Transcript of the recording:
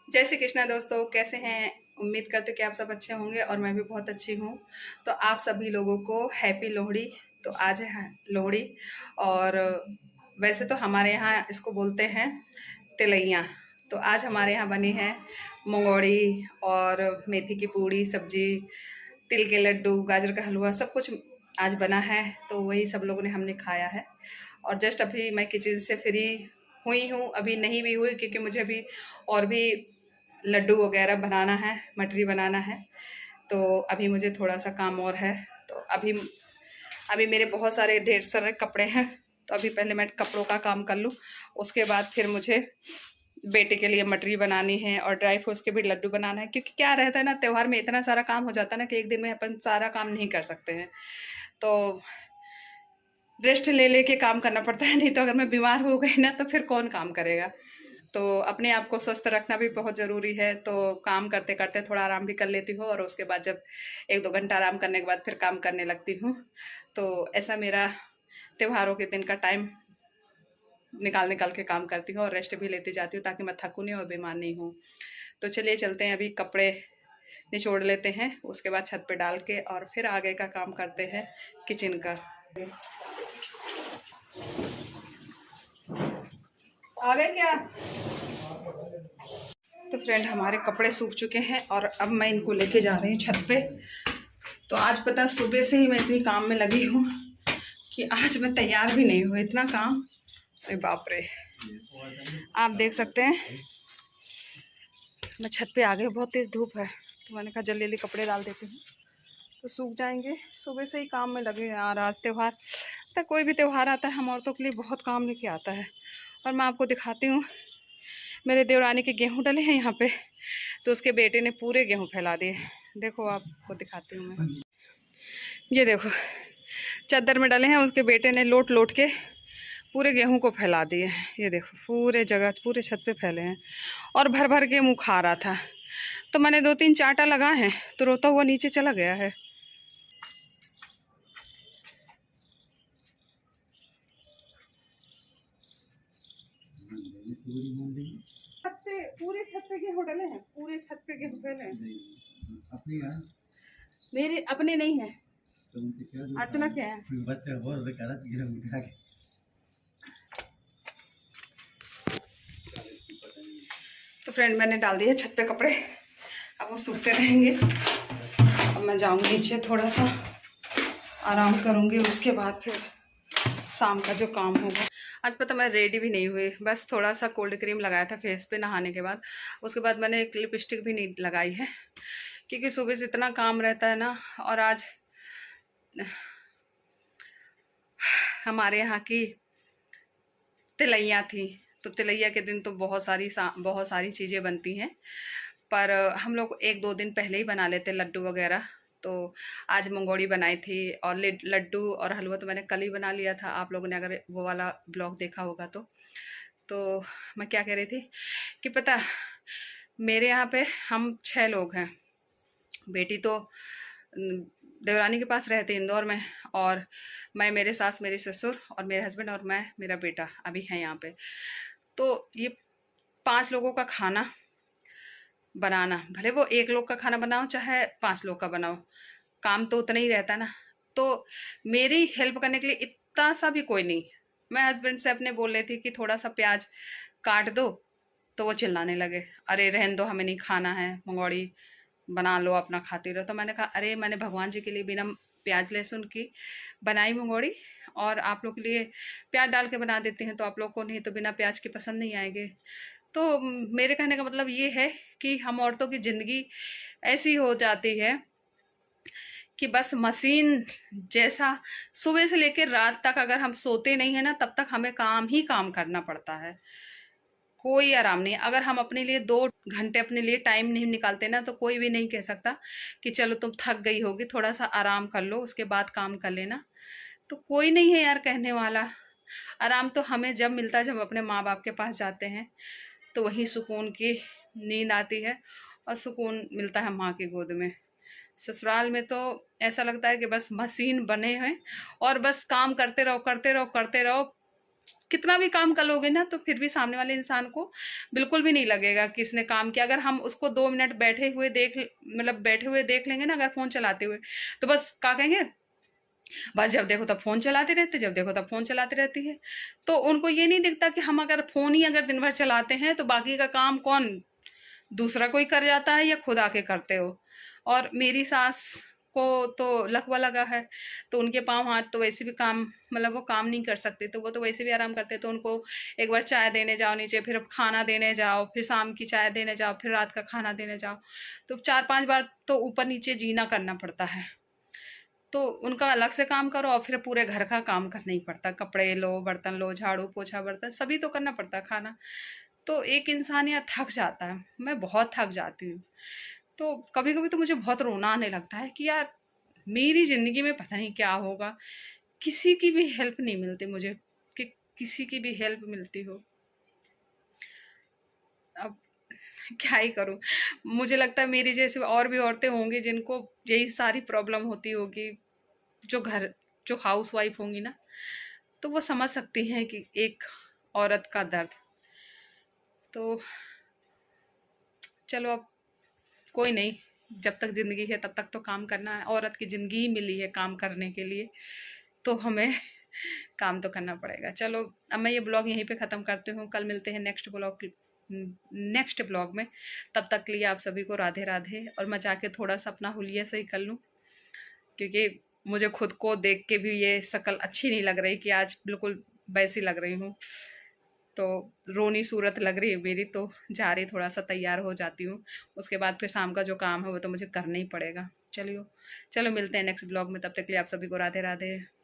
जय श्री कृष्णा दोस्तों, कैसे हैं? उम्मीद करते कि आप सब अच्छे होंगे और मैं भी बहुत अच्छी हूँ। तो आप सभी लोगों को हैप्पी लोहड़ी। तो आज है लोहड़ी और वैसे तो हमारे यहाँ इसको बोलते हैं तिलैया। तो आज हमारे यहाँ बनी है मंगोड़ी और मेथी की पूड़ी, सब्जी, तिल के लड्डू, गाजर का हलवा, सब कुछ आज बना है। तो वही सब लोगों ने हमने खाया है। और जस्ट अभी मैं किचन से फ्री हुई हूँ, अभी नहीं भी हुई क्योंकि मुझे अभी और भी लड्डू वगैरह बनाना है, मठरी बनाना है। तो अभी मुझे थोड़ा सा काम और है। तो अभी अभी मेरे बहुत सारे ढेर सारे कपड़े हैं। तो अभी पहले मैं कपड़ों का काम कर लूँ, उसके बाद फिर मुझे बेटे के लिए मटरी बनानी है और ड्राई फ्रूट्स के भी लड्डू बनाना है। क्योंकि क्या रहता है ना, त्यौहार में इतना सारा काम हो जाता है ना कि एक दिन में अपन सारा काम नहीं कर सकते हैं। तो रेस्ट ले लेके काम करना पड़ता है, नहीं तो अगर मैं बीमार हो गई ना तो फिर कौन काम करेगा। तो अपने आप को स्वस्थ रखना भी बहुत ज़रूरी है। तो काम करते करते थोड़ा आराम भी कर लेती हूँ और उसके बाद जब 1-2 घंटा आराम करने के बाद फिर काम करने लगती हूँ। तो ऐसा मेरा त्योहारों के दिन का टाइम निकाल निकाल के काम करती हूँ और रेस्ट भी लेती जाती हूँ ताकि मैं थकूँ नहीं और बीमार नहीं हूँ। तो चलिए चलते हैं, अभी कपड़े निचोड़ लेते हैं, उसके बाद छत पे डाल के और फिर आगे का काम करते हैं किचन का। आ गए क्या? तो फ्रेंड, हमारे कपड़े सूख चुके हैं और अब मैं इनको लेके जा रही हूँ छत पे। तो आज पता सुबह से ही मैं इतनी काम में लगी हूँ कि आज मैं तैयार भी नहीं हुई, इतना काम। अरे बाप रे, आप देख सकते हैं मैं छत पे आ गई, बहुत तेज़ धूप है। तो मैंने कहा जल्दी जल्दी कपड़े डाल देती हूँ तो सूख जाएंगे। सुबह से ही काम में लगे यार। आज त्यौहार तो कोई भी त्यौहार आता है हम औरतों के लिए बहुत काम लेके आता है। और मैं आपको दिखाती हूँ, मेरे देवरानी के गेहूँ डले हैं यहाँ पे, तो उसके बेटे ने पूरे गेहूँ फैला दिए। देखो आपको दिखाती हूँ मैं, ये देखो चादर में डले हैं, उसके बेटे ने लोट लोट के पूरे गेहूं को फैला दिए। ये देखो पूरे जगह, पूरे छत पे फैले हैं और भर भर के मुँह खा रहा था। तो मैंने 2-3 चाटा लगाए हैं तो रोता हुआ नीचे चला गया है। पूरे छत पे गेहूं डले हैं, पूरे छत पे गेहूं फैले हैं। मेरे अपने नहीं है। अर्चना क्या है? बच्चा बहुत तो फ्रेंड, मैंने डाल दिए छत पे कपड़े, अब वो सूखते रहेंगे। अब मैं जाऊंगी नीचे, थोड़ा सा आराम करूंगी, उसके बाद फिर शाम का जो काम होगा। आज पता मैं रेडी भी नहीं हुई, बस थोड़ा सा कोल्ड क्रीम लगाया था फेस पे नहाने के बाद। उसके बाद मैंने एक लिपस्टिक भी नहीं लगाई है क्योंकि सुबह से इतना काम रहता है ना। और आज हमारे यहाँ की तिलैया थी, तो तिलैया के दिन तो बहुत सारी चीज़ें बनती हैं। पर हम लोग 1-2 दिन पहले ही बना लेते लड्डू वगैरह। तो आज मंगोड़ी बनाई थी और लड्डू और हलवा तो मैंने कल ही बना लिया था। आप लोगों ने अगर वो वाला ब्लॉग देखा होगा तो मैं क्या कह रही थी कि पता, मेरे यहाँ पे हम 6 लोग हैं। बेटी तो देवरानी के पास रहते इंदौर में, और मैं, मेरे सास, मेरे ससुर और मेरे हस्बैंड और मैं, मेरा बेटा अभी है यहाँ पे। तो ये 5 लोगों का खाना बनाना, भले वो 1 लोग का खाना बनाओ चाहे 5 लोग का बनाओ, काम तो उतना ही रहता है ना। तो मेरी हेल्प करने के लिए इतना सा भी कोई नहीं। मैं हस्बैंड से अपने बोल रही थी कि थोड़ा सा प्याज काट दो, तो वो चिल्लाने लगे, अरे रहन दो, हमें नहीं खाना है, मंगोड़ी बना लो, अपना खाती रहो। तो मैंने कहा अरे मैंने भगवान जी के लिए बिना प्याज लहसुन की बनाई मंगोड़ी, और आप लोग के लिए प्याज डाल के बना देते हैं, तो आप लोग को नहीं तो बिना प्याज के पसंद नहीं आएंगे। तो मेरे कहने का मतलब ये है कि हम औरतों की ज़िंदगी ऐसी हो जाती है कि बस मशीन जैसा, सुबह से लेकर रात तक अगर हम सोते नहीं है ना तब तक हमें काम ही काम करना पड़ता है, कोई आराम नहीं। अगर हम अपने लिए 2 घंटे अपने लिए टाइम नहीं निकालते ना तो कोई भी नहीं कह सकता कि चलो तुम थक गई होगी थोड़ा सा आराम कर लो उसके बाद काम कर लेना। तो कोई नहीं है यार कहने वाला। आराम तो हमें जब मिलता है, जब अपने माँ बाप के पास जाते हैं तो वहीं सुकून की नींद आती है और सुकून मिलता है माँ की गोद में। ससुराल में तो ऐसा लगता है कि बस मशीन बने हैं और बस काम करते रहो करते रहो करते रहो, कितना भी काम कर लोगे ना, तो फिर भी सामने वाले इंसान को बिल्कुल भी नहीं लगेगा कि इसने काम किया। अगर हम उसको 2 मिनट बैठे हुए देख लेंगे ना, अगर फोन चलाते हुए, तो बस क्या कहेंगे, बस जब देखो तब फोन चलाते रहते, जब देखो तब फोन चलाते रहती है। तो उनको ये नहीं दिखता कि हम अगर फोन ही अगर दिन भर चलाते हैं तो बाकी का काम कौन, दूसरा कोई कर जाता है या खुद आके करते हो। और मेरी सास को तो लकवा लगा है, तो उनके पाँव हाथ तो वैसे भी काम, मतलब वो काम नहीं कर सकते, तो वो तो वैसे भी आराम करते। तो उनको एक बार चाय देने जाओ नीचे, फिर खाना देने जाओ, फिर शाम की चाय देने जाओ, फिर रात का खाना देने जाओ, तो 4-5 बार तो ऊपर नीचे जीना करना पड़ता है। तो उनका अलग से काम करो और फिर पूरे घर का काम करना ही पड़ता, कपड़े लो, बर्तन लो, झाड़ू पोछा, बर्तन सभी तो करना पड़ता, खाना। तो एक इंसान यार थक जाता है, मैं बहुत थक जाती हूँ। तो कभी कभी तो मुझे बहुत रोना आने लगता है कि यार मेरी ज़िंदगी में पता नहीं क्या होगा, किसी की भी हेल्प नहीं मिलती मुझे, कि किसी की भी हेल्प मिलती हो। अब क्या ही करूँ। मुझे लगता है मेरी जैसे और भी औरतें होंगी जिनको यही सारी प्रॉब्लम होती होगी, जो घर जो हाउस वाइफ होंगी ना, तो वो समझ सकती हैं कि एक औरत का दर्द। तो चलो अब कोई नहीं, जब तक ज़िंदगी है तब तक तो काम करना है, औरत की ज़िंदगी ही मिली है काम करने के लिए, तो हमें काम तो करना पड़ेगा। चलो अब मैं ये ब्लॉग यहीं पे ख़त्म करती हूँ, कल मिलते हैं नेक्स्ट ब्लॉग में। तब तक के लिए आप सभी को राधे राधे। और मैं जाके थोड़ा सा अपना हुलिया सही कर लूँ, क्योंकि मुझे खुद को देख के भी ये शक्ल अच्छी नहीं लग रही कि आज बिल्कुल वैसी लग रही हूँ, तो रोनी सूरत लग रही है मेरी। तो जा रही थोड़ा सा तैयार हो जाती हूँ, उसके बाद फिर शाम का जो काम है वो तो मुझे करना ही पड़ेगा। चलिए, चलो मिलते हैं नेक्स्ट ब्लॉग में, तब तक के लिए आप सभी को राधे राधे।